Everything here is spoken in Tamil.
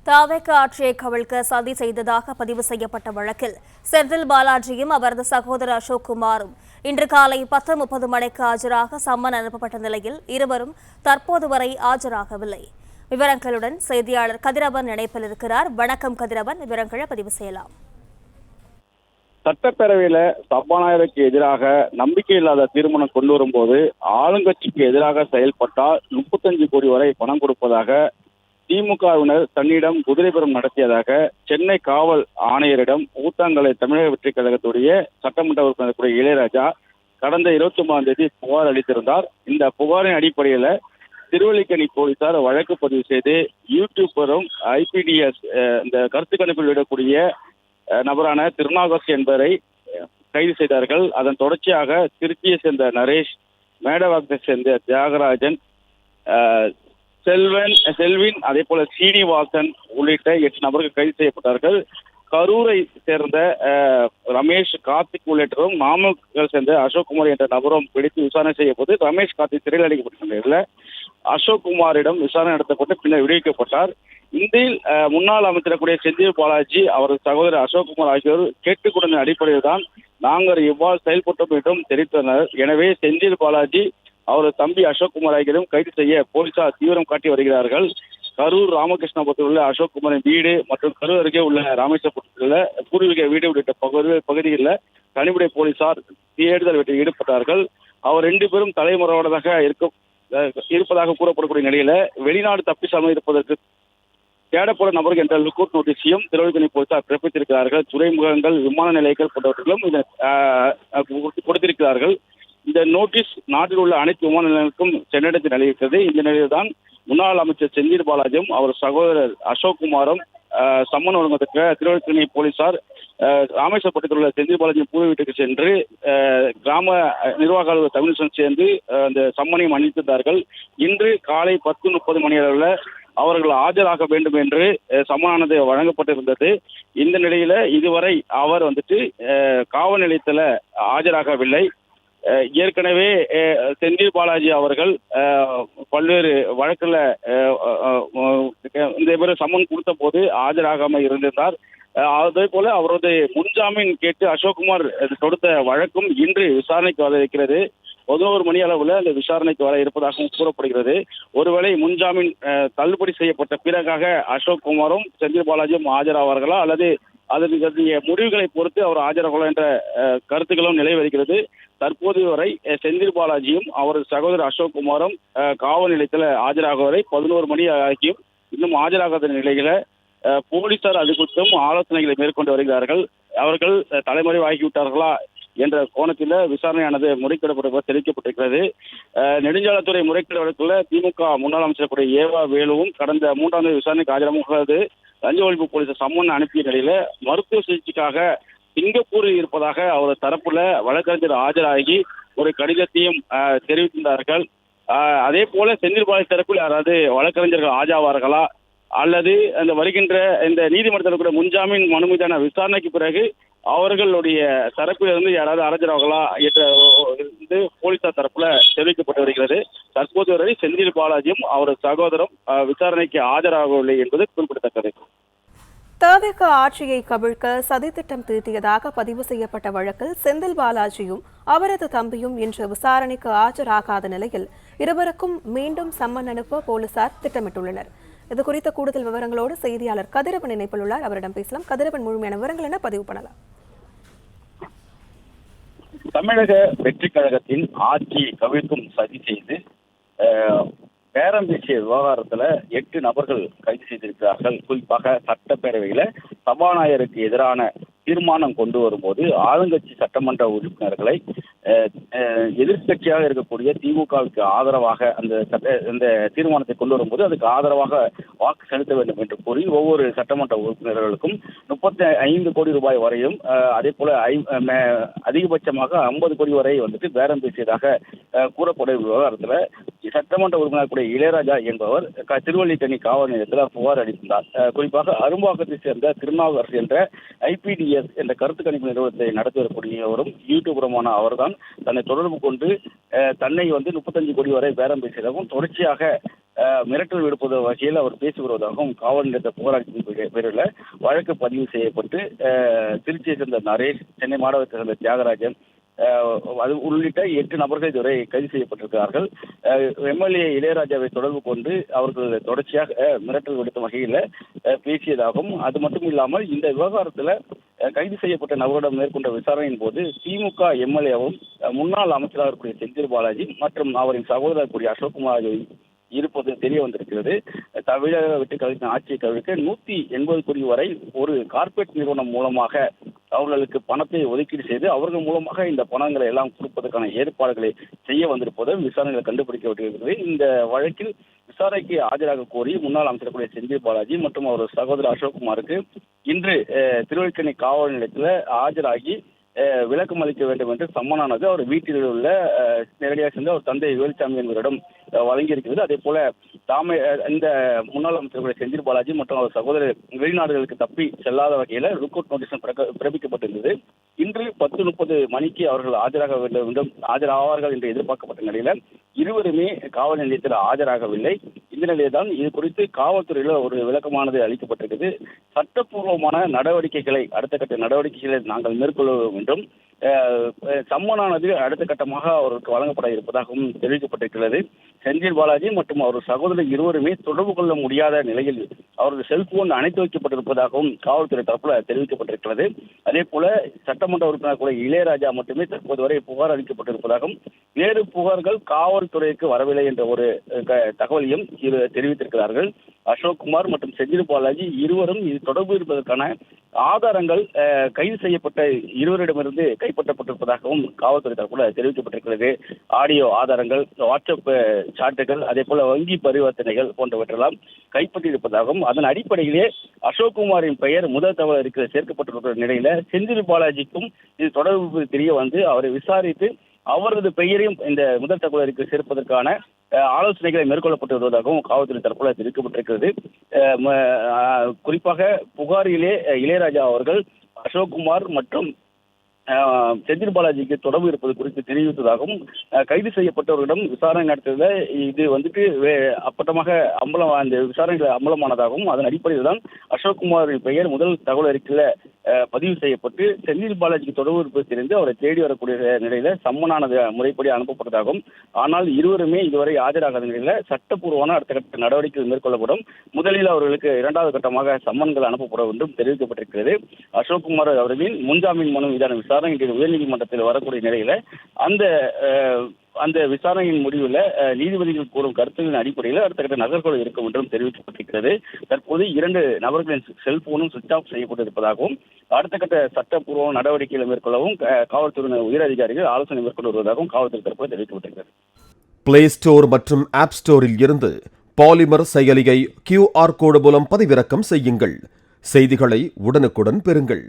தாவேக ஆட்சியை கவிழ்க்க சதி செய்ததாக பதிவு செய்யப்பட்ட வழக்கில் செந்தில் பாலாஜியும் அவரது சகோதரர் அசோக் குமாரும் இன்று காலை 10:30 மணிக்கு ஆஜராக சம்மன் அனுப்பப்பட்ட நிலையில் இருவரும் தற்போது வரை ஆஜராகவில்லை. விவரங்களுடன் செய்தியாளர் கதிரவன் இணைப்பில் இருக்கிறார். வணக்கம் கதிரவன், விவரங்களை பதிவு செய்யலாம். சட்டப்பேரவையில சபாநாயகருக்கு எதிராக நம்பிக்கையில்லாத தீர்மானம் கொண்டு வரும்போது ஆளுங்கட்சிக்கு எதிராக செயல்பட்டால் 35 கோடி வரை பணம் கொடுப்பதாக திமுகவினர் தன்னிடம் குதிரைபுரம் நடத்தியதாக சென்னை காவல் ஆணையரிடம் ஊத்தங்கரை தமிழக வெற்றிக் கழகத்துடைய சட்டமன்ற உறுப்பினர் இளையராஜா கடந்த 29ஆம் தேதி புகார் அளித்திருந்தார். இந்த புகாரின் அடிப்படையில் திருவல்லிக்கேணி போலீசார் வழக்கு பதிவு செய்து யூடியூபரும் IPDS இந்த கருத்து கணிப்பில் விடக்கூடிய நபரான திருநாகஸ் என்பவரை கைது செய்தார்கள். அதன் தொடர்ச்சியாக திருச்சியை சேர்ந்த நரேஷ், மேடவாக்கத்தை சேர்ந்த தியாகராஜன், செல்வின், அதே போல சீனிவாசன் உள்ளிட்ட 8 நபர்கள் கைது செய்யப்பட்டார்கள். கரூரை சேர்ந்த ரமேஷ், கார்த்திக் உள்ளிட்டரும், நாமக்கல் சேர்ந்த அசோக்குமார் என்ற நபரும் பிடித்து விசாரணை செய்யப்போது ரமேஷ், கார்த்திக் சிறையில் அடைக்கப்பட்ட நிலையில் அசோக்குமாரிடம் விசாரணை நடத்தப்பட்டு பின்னர் விடுவிக்கப்பட்டார். இந்தியில் முன்னாள் அமைச்சரக்கூடிய செந்தில் பாலாஜி, அவரது சகோதரர் அசோக்குமார் ஆகியோர் கேட்டுக்கொண்ட அடிப்படையில் தான் நாங்கள் இவ்வாறு செயல்பட்டோம் என்றும் தெரிவித்தனர். எனவே செந்தில் பாலாஜி, அவரது தம்பி அசோக்குமார் ஆகியோரும் கைது செய்ய போலீசார் தீவிரம் காட்டி வருகிறார்கள். கரூர் ராமகிருஷ்ணபுரத்தில் உள்ள அசோக்குமாரின் வீடு மற்றும் கரூர் அருகே உள்ள ராமேஸ்வரத்தில் உள்ள பூர்வீக வீடு உள்ளிட்ட பகுதிகளில் தனிப்படை போலீசார் தேடுதல் வேட்டையில் ஈடுபட்டார்கள். அவர் 2 பேரும் தலைமுறைவானதாக இருப்பதாக கூறப்படக்கூடிய நிலையில வெளிநாடு தப்பி செல்ல இருப்பதற்கு தேடப்படும் நபர்கள் என்ற லுக்அவுட் நோட்டீஸையும் திருவல்லிக்கேணி போலீசார் பிறப்பித்திருக்கிறார்கள். துறைமுகங்கள், விமான நிலையங்கள் போன்றவற்றிலும் இதை கொடுத்திருக்கிறார்கள். இந்த நோட்டீஸ் நாட்டில் உள்ள அனைத்து விமான நிலையங்களுக்கும் சென்றடைந்து நிலையிருக்கிறது. இந்த நிலையில் தான் முன்னாள் அமைச்சர் செந்தில் பாலாஜியும் அவர் சகோதரர் அசோக்குமாரும் சம்மன் வழங்கத்தக்க திருவல்லிக்கேணி போலீசார் ராமேஸ்வரப்பட்டத்தில் உள்ள செந்தில் பாலாஜியின் பூர்வ வீட்டுக்கு சென்று கிராம நிர்வாக அலுவலர் தமிழிசன் சேர்ந்து அந்த சம்மனையும் அளித்திருந்தார்கள். இன்று காலை 10:30 மணி அளவில் அவர்கள் ஆஜராக வேண்டும் என்று சம்மனானது வழங்கப்பட்டிருந்தது. இந்த நிலையில இதுவரை அவர் காவல் நிலையத்தில் ஆஜராகவில்லை. ஏற்கனவே செந்தில் பாலாஜி அவர்கள் பல்வேறு வழக்கில் இந்த பேர் சம்மன் கொடுத்த போது ஆஜராகாமல் இருந்திருந்தார். அதே போல அவரது முன்ஜாமீன் கேட்டு அசோக்குமார் தொடுத்த வழக்கும் இன்று விசாரணைக்கு வர இருக்கிறது. 11 மணி அளவில் அந்த விசாரணைக்கு வர இருப்பதாகவும் கூறப்படுகிறது. ஒருவேளை முன்ஜாமீன் தள்ளுபடி செய்யப்பட்ட பிறகாக அசோக்குமாரும் செந்தில் பாலாஜியும் ஆஜராவார்களா அல்லது அதனுடைய முடிவுகளை பொறுத்து அவர் ஆஜராகலாம் என்ற கருத்துக்களும் நிலை வருகிறது. தற்போது வரை செந்தில் பாலாஜியும் அவரது சகோதரர் அசோக்குமாரும் காவல் நிலையத்தில் ஆஜராக வரை 11 மணி ஆகியும் இன்னும் ஆஜராகாத நிலையில போலீசார் அது குறித்தும் ஆலோசனைகளை மேற்கொண்டு வருகிறார்கள். அவர்கள் தலைமறைவாகிவிட்டார்களா என்ற கோணத்தில் விசாரணையானது முறைகேடப்பட்டதாக தெரிவிக்கப்பட்டிருக்கிறது. நெடுஞ்சாலைத்துறை முறைகேடு வழக்கில் திமுக முன்னாள் அமைச்சர் ஏவா வேலுவும் கடந்த 3ஆம் தேதி விசாரணைக்கு ஆஜராக லஞ்ச ஒழிப்பு போலீசார் சம்மன் அனுப்பிய நிலையில மருத்துவ சிகிச்சைக்காக சிங்கப்பூரில் இருப்பதாக அவர் தரப்புல வழக்கறிஞர் ஆஜராகி ஒரு கடிதத்தையும் தெரிவித்திருந்தார்கள். அதே போல செந்தில் பாலாஜி தரப்பில் யாராவது வழக்கறிஞர்கள் ஆஜராவார்களா அல்லது அந்த வருகின்ற இந்த நீதிமன்றத்தில் கூட முன்ஜாமீன் மனு மீதான விசாரணைக்கு பிறகு அவர்களுடைய தரப்பிலிருந்து யாராவது ஆஜராகலா என்று போலீசார் தரப்புல தெரிவிக்கப்பட்டு வருகிறது. தற்போது வரை செந்தில் பாலாஜியும் அவரது சகோதரம் விசாரணைக்கு ஆஜராகவில்லை என்பது குறிப்பிடத்தக்கது. தாவேக ஆட்சியை கவிழ்க்க சதித்திட்டம் தீட்டியதாக பதிவு செய்யப்பட்ட வழக்கில் செந்தில் பாலாஜியும் அவரது தம்பியும் இன்று விசாரணைக்கு ஆஜராகாத நிலையில் இருவருக்கும் மீண்டும் சம்மன் அனுப்ப போலீசார் திட்டமிட்டுள்ளனர். இது குறித்த கூடுதல் விவரங்களோடு செய்தியாளர் கதிரவன் இணைப்பில் உள்ளார். அவரிடம் பேசலாம். கதிரவன், முழுமையான விவரங்கள் என்ன பதிவு பண்ணலாம்? தமிழக வெற்றிக் கழகத்தின் ஆட்சியை கவிழ்க்கும் சதி செய்து பேரம் பேசிய விவகாரத்துல 8 நபர்கள் கைது செய்திருக்கிறார்கள். குறிப்பாக சட்டப்பேரவையில சபாநாயகருக்கு எதிரான தீர்மானம் கொண்டு வரும்போது ஆளுங்கட்சி சட்டமன்ற உறுப்பினர்களை எதிர்கட்சியாக இருக்கக்கூடிய திமுகவுக்கு ஆதரவாக அந்த தீர்மானத்தை கொண்டு வரும்போது அதுக்கு ஆதரவாக வாக்கு செலுத்த வேண்டும் என்று கூறி ஒவ்வொரு சட்டமன்ற உறுப்பினர்களுக்கும் 35 கோடி ரூபாய் வரையும் அதே போல அதிகபட்சமாக 50 கோடி வரை பேரம் பேசியதாக கூறப்படும் விவகாரத்துல சட்டமன்ற உறுப்பினர் கூடிய இளையராஜா என்பவர் திருவல்லிக்கேணி காவல் நிலையத்தில் புகார் அளித்தார். குறிப்பாக அரும்பாக்கத்தை சேர்ந்த திருநாகஸ் என்ற IPDS என்ற கருத்து கணிப்பு நிறுவனத்தை நடத்தி வரக்கூடியவரும் யூடியூபருமான அவர்தான் தன்னை தொடர்பு கொண்டு தன்னை 35 கோடி வரை பேரம் பேசியதாகவும் தொடர்ச்சியாக மிரட்டல் விடுப்பது வகையில் அவர் பேசி வருவதாகவும் காவல் நிலையத்த புகாரளித்த பேரில் வழக்கு பதிவு செய்யப்பட்டு திருச்சியை சேர்ந்த நரேஷ், சென்னை மாவட்டத்தை சேர்ந்த தியாகராஜன் அது உள்ளிட்ட 8 நபர்கள் இதுவரை கைது செய்யப்பட்டிருக்கிறார்கள். எம்எல்ஏ இளையராஜாவை தொடர்பு கொண்டு அவர்கள் தொடர்ச்சியாக மிரட்டல் விடுத்த வகையில் பேசியதாகவும், அது மட்டும் இல்லாமல் இந்த விவகாரத்தில் கைது செய்யப்பட்ட நபரிடம் மேற்கொண்ட விசாரணையின் போது திமுக எம்எல்ஏவும் முன்னாள் அமைச்சராக இருக்கக்கூடிய செந்தில் பாலாஜி மற்றும் அவரின் சகோதரர் கூடிய அசோக்குமார் இருப்பது தெரிய வந்திருக்கிறது. தமிழக விட்டு கலைஞர் ஆட்சியை கவிழ்க்க 180 கோடி வரை ஒரு கார்ப்பரேட் நிறுவனம் மூலமாக அவர்களுக்கு பணத்தை ஒதுக்கீடு செய்து அவர்கள் மூலமாக இந்த பணங்களை எல்லாம் கொடுப்பதற்கான ஏற்பாடுகளை செய்ய வந்திருப்பது விசாரணைகளை கண்டுபிடிக்கப்பட்டிருக்கிறது. இந்த வழக்கில் விசாரணைக்கு ஆஜராக கோரி முன்னாள் அமைச்சர் கூடிய செந்தில் பாலாஜி மற்றும் அவர் சகோதரர் அசோக்குமாருக்கு இன்று திருவல்லிக்கேணி காவல் நிலையத்தில் ஆஜராகி விளக்கம் அளிக்க வேண்டும் என்று சம்மனானது அவர் வீட்டில் உள்ள நேரடியாக சென்று அவர் தந்தை வேலுச்சாமி என்பவரிடம் வழங்கியிருக்கிறது. அதே போல தாமே இந்த முன்னாள் அமைச்சர் செந்தில் பாலாஜி மற்றும் அவர் சகோதரர் வெளிநாடுகளுக்கு தப்பி செல்லாத வகையில் லுக்அவுட் நோட்டீஸ் பிறப்பிக்கப்பட்டிருந்தது. இன்று 10:30 மணிக்கு அவர்கள் ஆஜராக வேண்டும் ஆஜராவார்கள் என்று எதிர்பார்க்கப்பட்ட நிலையில இருவருமே காவல் நிலையத்தில் ஆஜராகவில்லை. இந்த நிலையில்தான் இது குறித்து காவல்துறையில் ஒரு விளக்கமானது அளிக்கப்பட்டிருக்கிறது. சட்டப்பூர்வமான நடவடிக்கைகளை அடுத்த கட்ட நடவடிக்கைகளை நாங்கள் மேற்கொள்ள வேண்டும். சம்மனானது அடுத்த கட்டமாக அவருக்கு வழங்கப்பட இருப்பதாகவும் தெரிவிக்கப்பட்டிருக்கிறது. செந்தில் பாலாஜி மற்றும் அவர் சகோதரர் இருவருமே தொடர்பு கொள்ள முடியாத நிலையில் அவரது செல்போன் அணைத்து வைக்கப்பட்டிருப்பதாகவும் காவல்துறை தரப்பில் தெரிவிக்கப்பட்டிருக்கிறது. அதே போல சட்டமன்ற உறுப்பினர் கூட இளையராஜா மட்டுமே தற்போது வரை புகார் அளிக்கப்பட்டிருப்பதாகவும் வேறு புகார்கள் காவல்துறைக்கு வரவில்லை என்ற ஒரு தகவலையும் தெரிவித்திருக்கிறார்கள். அசோக்குமார் மற்றும் செந்தில் பாலாஜி இருவரும் இது தொடர்பு இருப்பதற்கான ஆதாரங்கள் கைது செய்யப்பட்ட இருவரிடமிருந்து கைப்பற்றப்பட்டிருப்பதாகவும் காவல்துறை தரப்பில் தெரிவிக்கப்பட்டிருக்கிறது. ஆடியோ ஆதாரங்கள், வாட்ஸ்அப் சாட்டுகள், அதே போல வங்கி பரிவர்த்தனைகள் போன்றவற்றெல்லாம் கைப்பற்றியிருப்பதாகவும் அதன் அடிப்படையிலே அசோக்குமாரின் பெயர் முதல் தகவல் சேர்க்கப்பட்டிருக்கிற நிலையில செந்தில் பாலாஜிக்கும் இது தொடர்பு தெரிய வந்து அவரை விசாரித்து அவரது பெயரையும் இந்த முதல் தகவல் அறிக்கை சேர்ப்பதற்கான ஆலோசனைகளை மேற்கொள்ளப்பட்டு வருவதாகவும் காவல்துறை தரப்பில் தெரிவிக்கப்பட்டிருக்கிறது. குறிப்பாக புகாரிலே இளையராஜா அவர்கள் அசோக்குமார் மற்றும் செந்தில் பாலாஜிக்கு தொடர்பு இருப்பது குறித்து தெரிவித்ததாகவும் கைது செய்யப்பட்டவர்களிடம் விசாரணை நடத்தியதில் இது வந்துட்டு அப்பட்டமாக அந்த விசாரணைகள் அம்பலமானதாகவும் அதன் அடிப்படையில் தான் அசோக்குமாரின் பெயர் முதல் தகவல் அறிக்கையில் பதிவு செய்யப்பட்டு செந்தில் பாலாஜிக்கு தொடர்பு இருப்பது தெரிந்து அவரை தேடி வரக்கூடிய நிலையில சம்மனானது முறைப்படி அனுப்பப்பட்டதாகவும், ஆனால் இருவருமே இதுவரை ஆஜராகாத நிலையில சட்டப்பூர்வமான அடுத்த கட்ட நடவடிக்கைகள் மேற்கொள்ளப்படும். முதலில் அவர்களுக்கு 2வது கட்டமாக சம்மன்கள் அனுப்பப்படும் என்றும் தெரிவிக்கப்பட்டிருக்கிறது. அசோக்குமார் அவர்களின் முன்ஜாமீன் மனு மீதான விசாரணை இன்று உயர்நீதிமன்றத்தில் வரக்கூடிய நிலையில அந்த விசாரணையின் முடிவில் நீதிபதிகள் கூறும் கருத்துகளின் அடிப்படையில் அடுத்த கட்ட நகர்வுகள் இருக்கும் என்றும் தெரிவிக்கப்பட்டிருக்கிறது. தற்போது 2 நபர்களின் செல்போனும் சுவிட்ச் ஆஃப் செய்யப்பட்டிருப்பதாகவும் அடுத்த கட்ட சட்டப்பூர்வ நடவடிக்கைகளை மேற்கொள்ளவும் காவல்துறை உயர் அதிகாரிகள் ஆலோசனை மேற்கொண்டு வருவதாகவும் காவல்துறை தரப்பில் தெரிவிக்கப்பட்டிருக்கிறது. பிளே ஸ்டோர் மற்றும் ஆப் ஸ்டோரில் இருந்து பாலிமர் செயலியை QR கோடு மூலம் பதிவிறக்கம் செய்யுங்கள். செய்திகளை உடனுக்குடன் பெறுங்கள்.